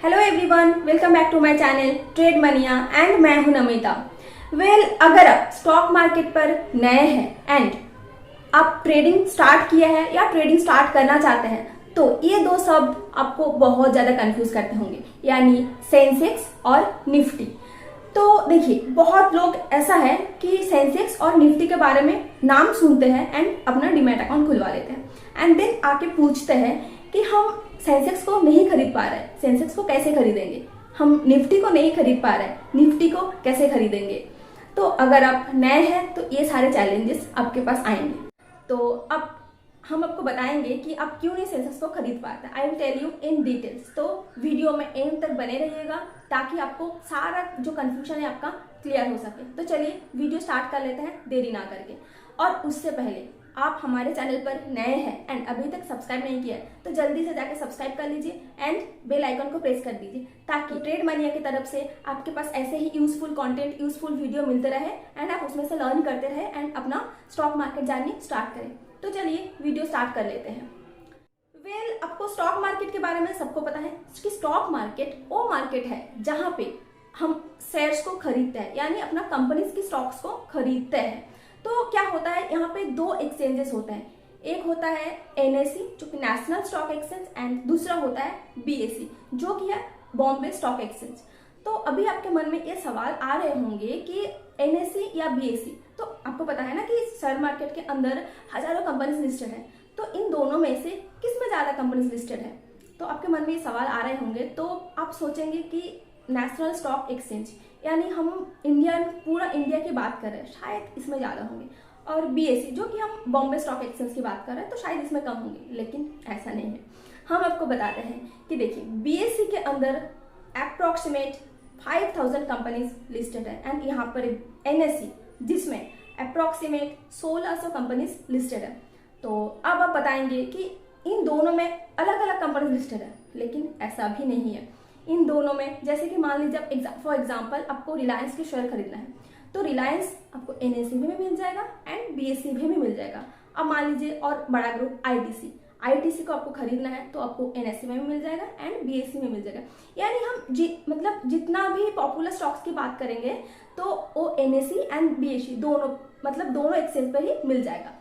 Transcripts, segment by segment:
Hello everyone, welcome back to my channel trade mania and मैं हूं नमिता। अगर आप स्टॉक मार्केट पर नए हैं एंड आप ट्रेडिंग स्टार्ट किया है या ट्रेडिंग स्टार्ट करना चाहते हैं तो ये दो शब्द आपको बहुत ज्यादा कंफ्यूज करते होंगे, यानी सेंसेक्स और निफ्टी। तो देखिए, बहुत लोग ऐसा है कि सेंसेक्स और निफ्टी के बारे में नाम सुनते हैं एंड अपना डीमैट अकाउंट खुलवा लेते हैं एंड देन आके पूछते हैं कि हम सेंसेक्स को नहीं खरीद पा रहे, सेंसेक्स को कैसे खरीदेंगे, हम निफ्टी को नहीं खरीद पा रहे, निफ्टी को कैसे खरीदेंगे। तो अगर आप नए हैं तो ये सारे चैलेंजेस आपके पास आएंगे। तो अब हम आपको बताएंगे कि आप क्यों नहीं सेंसेक्स को खरीद पाते। I will tell you in details. तो वीडियो में एंड तक बने रहिएगा ताकि आपको सारा जो कंफ्यूजन है आपका क्लियर हो सके। तो चलिए वीडियो स्टार्ट कर लेते हैं देरी ना करके। और उससे पहले आप हमारे चैनल पर नए हैं एंड अभी तक सब्सक्राइब नहीं किया है तो जल्दी से जाकर सब्सक्राइब कर लीजिए एंड बेल आइकन को प्रेस कर दीजिए ताकि ट्रेड मनिया की तरफ से आपके पास ऐसे ही यूजफुल कंटेंट, यूजफुल वीडियो मिलते रहे एंड आप उसमें से लर्न करते रहे एंड अपना स्टॉक मार्केट जर्नी स्टार्ट करें। तो चलिए वीडियो स्टार्ट कर लेते हैं। आपको स्टॉक मार्केट के बारे में सबको पता है कि स्टॉक मार्केट वो मार्केट है जहां पे हम शेयर्स को खरीदते हैं, यानी अपना कंपनीज की स्टॉक्स को खरीदते हैं। तो क्या होता है, यहाँ पे दो एक्सचेंजेस होते हैं। एक होता है एनएसई जो कि नेशनल स्टॉक एक्सचेंज एंड दूसरा होता है बीएसई जो कि है बॉम्बे स्टॉक एक्सचेंज। तो अभी आपके मन में ये सवाल आ रहे होंगे कि एनएसई या बीएसई। तो आपको पता है ना कि शेयर मार्केट के अंदर हजारों कंपनीज लिस्टेड है, तो इन दोनों में से किस में ज्यादा कंपनीज लिस्टेड है। तो आपके मन में ये सवाल आ रहे होंगे। तो आप सोचेंगे कि नेशनल स्टॉक एक्सचेंज यानी हम पूरा इंडिया की बात कर रहे हैं, शायद इसमें ज्यादा होंगे, और बीएसई जो कि हम बॉम्बे स्टॉक एक्सचेंज की बात कर रहे हैं तो शायद इसमें कम होंगे, लेकिन ऐसा नहीं है। हम आपको बताते हैं कि देखिए, बीएसई के अंदर अप्रोक्सीमेट 5000 कंपनीज लिस्टेड है एंड यहाँ पर एनएसई जिसमें अप्रोक्सीमेट 1600 कंपनीज लिस्टेड है। तो अब आप बताएंगे कि इन दोनों में अलग अलग कंपनीज लिस्टेड है, लेकिन ऐसा भी नहीं है। इन दोनों में जैसे कि मान लीजिए फॉर एग्जांपल आपको रिलायंस के शेयर खरीदना है तो रिलायंस आपको एनएसई में भी मिल जाएगा एंड बीएसई में भी मिल जाएगा। अब मान लीजिए और बड़ा ग्रुप आईटीसी को आपको खरीदना है तो आपको एनएसई में भी मिल जाएगा एंड बीएसई में मिल जाएगा। यानी हम मतलब जितना भी पॉपुलर स्टॉक्स की बात करेंगे तो वो एनएसई एंड बीएसई दोनों एक्सचेंज पर ही मिल जाएगा।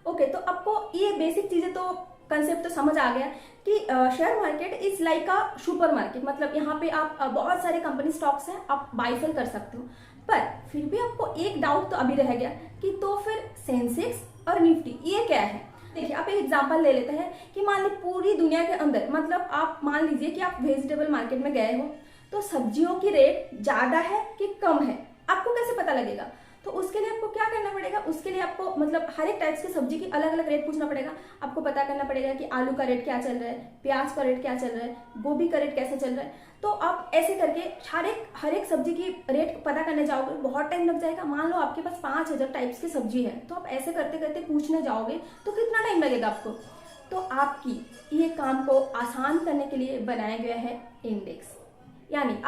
ओके, तो आपको ये बेसिक चीजें तो कंसेप्ट तो समझ आ गया कि share market is like a super market. मतलब यहाँ पे आप बहुत सारे कंपनी स्टॉक्स हैं, आप बाय सेल कर सकते हो। पर फिर भी आपको एक डाउट तो अभी रह गया कि तो फिर सेंसेक्स और निफ्टी ये क्या है। देखिए, आप एक एग्जांपल ले लेते हैं कि मान ली पूरी दुनिया के अंदर, मतलब आप मान लीजिए कि आप वेजिटेबल मार्केट में गए हो तो सब्जियों की रेट ज्यादा है कि कम है, आपको कैसे पता लगेगा। तो उसके लिए आपको क्या करना पड़ेगा, उसके लिए आपको मतलब हर एक टाइप्स की सब्जी की अलग अलग रेट पूछना पड़ेगा। आपको पता करना पड़ेगा कि आलू का रेट क्या चल रहा है, प्याज का रेट क्या चल रहा है, गोभी का रेट कैसे चल रहा है। तो आप ऐसे करके हर एक सब्जी की रेट पता करने जाओगे, बहुत टाइम लग जाएगा। मान लो आपके पास 5000 टाइप्स की सब्जी है तो आप ऐसे करते करते पूछने जाओगे तो कितना टाइम लगेगा आपको। तो आपकी ये काम को आसान करने के लिए बनाया गया है इंडेक्स। यानी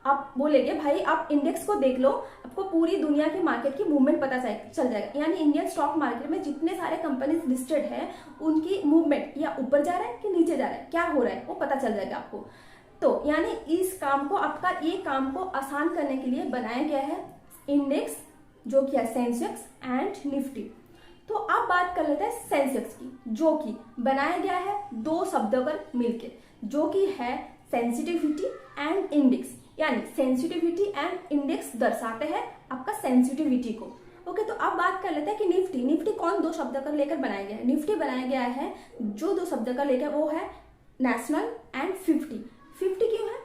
आप बोलेंगे भाई आप इंडेक्स को देख लो, आपको पूरी दुनिया की मार्केट की मूवमेंट पता चल जाएगा। यानी इंडियन स्टॉक मार्केट में जितने सारे कंपनीज लिस्टेड है उनकी मूवमेंट या ऊपर जा रहा है कि नीचे जा रहा है, क्या हो रहा है वो पता चल जाएगा आपको। तो यानी इस काम को ये काम को आसान करने के लिए बनाया गया है इंडेक्स जो कि है सेंसेक्स एंड निफ्टी। तो आप बात कर लेते हैं सेंसेक्स की, जो कि बनाया गया है दो शब्दों पर मिलकर, जो कि है सेंसिटिविटी एंड इंडेक्स। यानी सेंसिटिविटी एंड इंडेक्स दर्शाते हैं आपका सेंसिटिविटी को। ओके, तो अब बात कर लेते हैं कि निफ्टी कौन दो शब्द का लेकर बनाया गया है। निफ्टी बनाया गया है जो दो शब्द का लेकर वो है नेशनल एंड 50 क्यों है।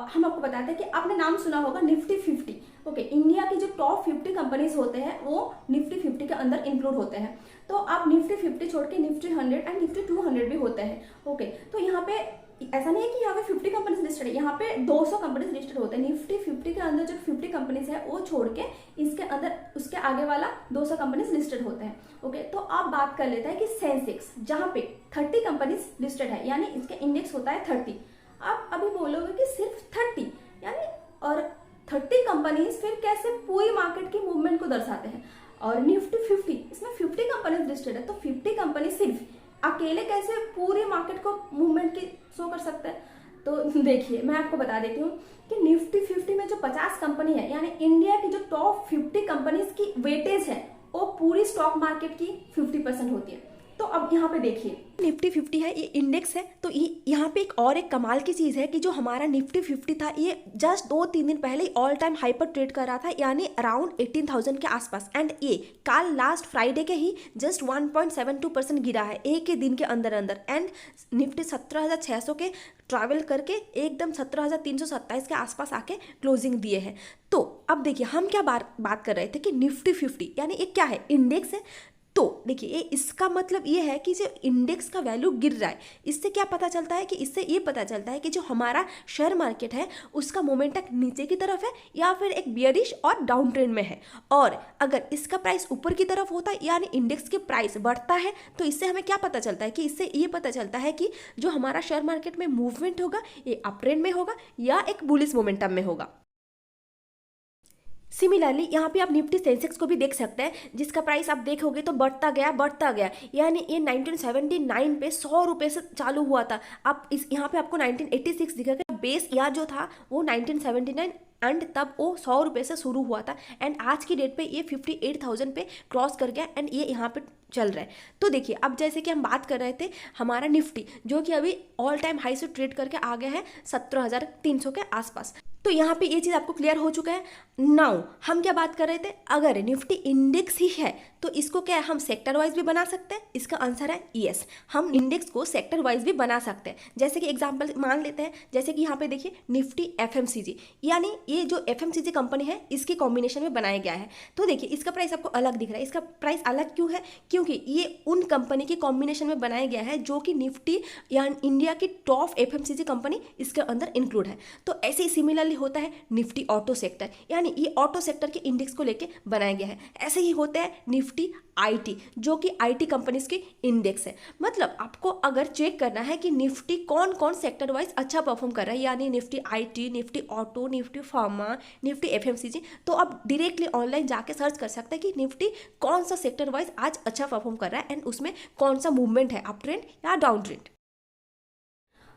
हम आपको बताते हैं कि आपने नाम सुना होगा निफ्टी 50। ओके, इंडिया की जो टॉप 50 कंपनीज होते हैं वो निफ्टी 50 के अंदर इंक्लूड होते हैं। तो आप निफ्टी 50 छोड़ के निफ्टी 100 एंड निफ्टी 200 भी होते हैं। ओके, तो यहाँ पे ऐसा नहीं है कि यहाँ पे 50 कंपनीज लिस्टेड है, यहाँ पे 200 कंपनीज लिस्टेड होते हैं। निफ्टी 50 के अंदर जो 50 कंपनीज है वो छोड़ के इसके अंदर उसके आगे वाला 200 कंपनीज लिस्टेड होते हैं। ओके, तो आप बात कर लेते हैं कि सेंसेक्स जहाँ पे 30 कंपनीज लिस्टेड है, यानी इसके इंडेक्स होता है 30। आप अभी बोलोगे कि सिर्फ 30 यानी और 30 कंपनीज फिर कैसे पूरी मार्केट की मूवमेंट को दर्शाते हैं। और निफ्टी 50 इसमें 50 कंपनीज लिस्टेड है, तो 50 कंपनी सिर्फ अकेले कैसे पूरी मार्केट को मूवमेंट की शो कर सकते हैं। तो देखिए मैं आपको बता देती हूँ कि निफ्टी 50 में जो 50 कंपनी है, यानी इंडिया की जो टॉप 50 कंपनीज की वेटेज है, वो पूरी स्टॉक मार्केट की 50% होती है। तो अब यहाँ पे देखिए निफ्टी 50 है, ये इंडेक्स है। तो यहाँ पे एक कमाल की चीज़ है कि जो हमारा निफ्टी 50 था, ये जस्ट 2-3 दिन पहले ही ऑल टाइम हाई पर ट्रेड कर रहा था, यानी अराउंड 18,000 के आसपास। एंड ये कल लास्ट फ्राइडे के ही जस्ट 1.72% गिरा है एक ही दिन के अंदर अंदर। एंड निफ्टी 17,600 के ट्रैवल करके एकदम 17,327 के आसपास आके क्लोजिंग दिए हैं। तो अब देखिए हम क्या बात कर रहे थे कि निफ्टी 50 यानी एक क्या है, इंडेक्स है। तो देखिए इसका मतलब ये है कि जो इंडेक्स का वैल्यू गिर रहा है, इससे क्या पता चलता है कि इससे ये पता चलता है कि जो हमारा शेयर मार्केट है उसका मोमेंटम नीचे की तरफ है या फिर एक बियरिश और डाउन ट्रेंड में है। और अगर इसका प्राइस ऊपर की तरफ होता है यानी इंडेक्स के प्राइस बढ़ता है, तो इससे हमें क्या पता चलता है कि इससे ये पता चलता है कि जो हमारा शेयर मार्केट में मूवमेंट होगा ये अप ट्रेंड में होगा या एक बुलिश मोमेंटम में होगा। सिमिलरली यहाँ पे आप निफ्टी सेंसेक्स को भी देख सकते हैं, जिसका प्राइस आप देखोगे तो बढ़ता गया, यानी ये 1979 पे 100 रुपये से चालू हुआ था। आप इस यहाँ पे आपको 1986 दिखेगा, बेस ईयर जो था वो 1979 एंड तब वो 100 रुपये से शुरू हुआ था। एंड आज की डेट पे ये 58,000 पे क्रॉस कर गया एंड ये यहाँ पे चल रहा है। तो देखिए अब जैसे कि हम बात कर रहे थे हमारा निफ्टी जो कि अभी ऑल टाइम हाई से ट्रेड करके आ गया है 17,300 के आसपास। तो यहाँ पे ये चीज़ आपको क्लियर हो चुका है। नाउ हम क्या बात कर रहे थे, अगर निफ्टी इंडेक्स ही है तो इसको क्या हम सेक्टर वाइज भी बना सकते हैं? इसका आंसर है यस, हम इंडेक्स को सेक्टर वाइज भी बना सकते हैं। जैसे कि एग्जांपल मान लेते हैं, जैसे कि यहाँ पे देखिए निफ्टी एफएमसीजी, यानी ये जो एफएमसीजी कंपनी है इसके कॉम्बिनेशन में बनाया गया है। तो देखिए इसका प्राइस आपको अलग दिख रहा है। इसका प्राइस अलग क्यों है? क्योंकि ये उन कंपनी के कॉम्बिनेशन में बनाया गया है जो कि निफ्टी या इंडिया की टॉप एफएमसीजी कंपनी इसके अंदर इंक्लूड है। तो ऐसे ही सिमिलरली होता है निफ्टी ऑटो सेक्टर, यानी ये ऑटो सेक्टर के इंडेक्स को लेके बनाया गया है। ऐसे ही होता है निफ्टी आईटी जो कि आईटी कंपनीज की इंडेक्स है। मतलब आपको अगर चेक करना है कि निफ्टी कौन कौन सेक्टर वाइज अच्छा परफॉर्म कर रहा है, यानी Nifty IT, Nifty auto, Nifty pharma, Nifty FMCG, तो आप डायरेक्टली ऑनलाइन जाके सर्च कर सकते हैं कि निफ्टी कौन सा सेक्टर वाइज आज अच्छा परफॉर्म कर रहा है एंड उसमें कौन सा मूवमेंट है, अप ट्रेंड या डाउन ट्रेंड।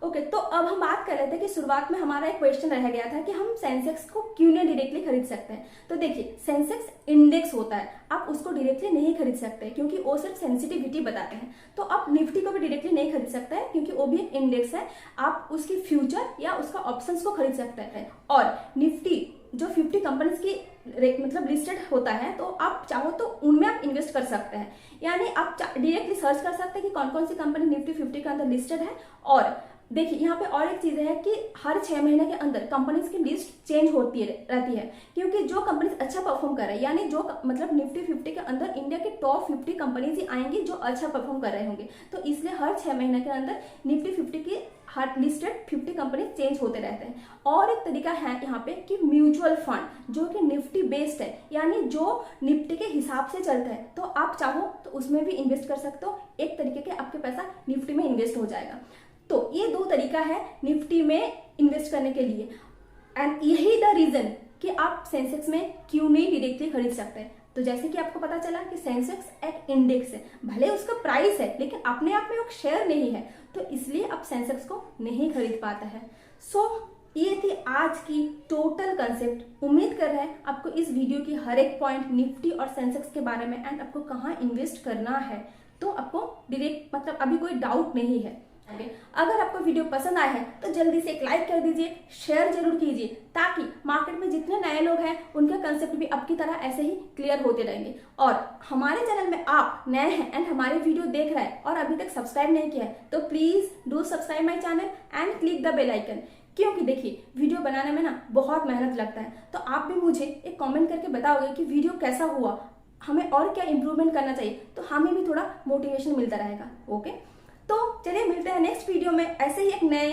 ओके, तो अब हम बात कर रहे थे कि शुरुआत में हमारा एक क्वेश्चन रह गया था कि हम सेंसेक्स को क्यों नहीं डायरेक्टली खरीद सकते हैं। तो देखिए सेंसेक्स इंडेक्स होता है, आप उसको डायरेक्टली नहीं खरीद सकते क्योंकि वो सिर्फ सेंसिटिविटी बताते हैं। तो आप निफ्टी को भी डायरेक्टली नहीं खरीद सकते हैं क्योंकि वो भी एक इंडेक्स है, आप उसकी फ्यूचर या उसका ऑप्शंस को खरीद सकते हैं। और निफ्टी जो 50 कंपनीज की मतलब लिस्टेड होता है, तो आप चाहो तो उनमें आप इन्वेस्ट कर सकते हैं, यानी आप डायरेक्टली सर्च कर सकते हैं कि कौन कौन सी कंपनी निफ्टी 50 के अंदर लिस्टेड है। और देखिए यहाँ पे और एक चीज है कि हर 6 महीने के अंदर कंपनीज की लिस्ट चेंज होती रहती है, क्योंकि जो कंपनीज अच्छा परफॉर्म कर रहे हैं, यानी जो मतलब निफ्टी 50 के अंदर इंडिया के टॉप 50 कंपनीज ही आएंगी जो अच्छा परफॉर्म कर रहे होंगे। तो इसलिए हर 6 महीने के अंदर निफ्टी 50 की हर लिस्टेड 50 कंपनी चेंज होते रहते हैं। और एक तरीका है यहाँ पे कि म्यूचुअल फंड जो कि निफ्टी बेस्ड है, यानी जो निफ्टी के हिसाब से चलता है, तो आप चाहो तो उसमें भी इन्वेस्ट कर सकते हो। एक तरीके के आपके पैसा निफ्टी में इन्वेस्ट हो जाएगा। तो ये 2 तरीका है निफ्टी में इन्वेस्ट करने के लिए एंड यही द रीजन कि आप सेंसेक्स में क्यों नहीं डायरेक्टली खरीद सकते हैं। तो जैसे कि आपको पता चला कि सेंसेक्स एक इंडेक्स है, भले उसका प्राइस है लेकिन अपने आप में वो शेयर नहीं है, तो इसलिए आप सेंसेक्स को नहीं खरीद पाता है। सो ये थी आज की टोटल कंसेप्ट। उम्मीद कर रहे हैं आपको इस वीडियो की हर एक पॉइंट निफ्टी और सेंसेक्स के बारे में एंड आपको कहाँ इन्वेस्ट करना है, तो आपको डायरेक्ट मतलब अभी कोई डाउट नहीं है। अगर आपको वीडियो पसंद आया है तो जल्दी से एक लाइक कर दीजिए, शेयर जरूर कीजिए, ताकि मार्केट में जितने नए लोग हैं उनका कंसेप्ट भी आपकी तरह ऐसे ही क्लियर होते रहेंगे। और हमारे चैनल में आप नए हैं एंड हमारे वीडियो देख रहे हैं और अभी तक सब्सक्राइब नहीं किया है, तो please do subscribe my channel and click the bell icon. क्योंकि देखिए वीडियो बनाने में ना बहुत मेहनत लगता है, तो आप भी मुझे एक कमेंट करके बताओगे कि वीडियो कैसा हुआ, हमें और क्या इंप्रूवमेंट करना चाहिए, तो हमें भी थोड़ा मोटिवेशन मिलता रहेगा। ओके, तो चलिए मिलते हैं नेक्स्ट वीडियो में ऐसे ही एक नए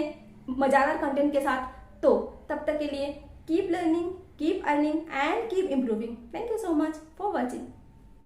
मजेदार कंटेंट के साथ। तो तब तक के लिए keep learning, keep earning and keep improving. Thank you so much for watching.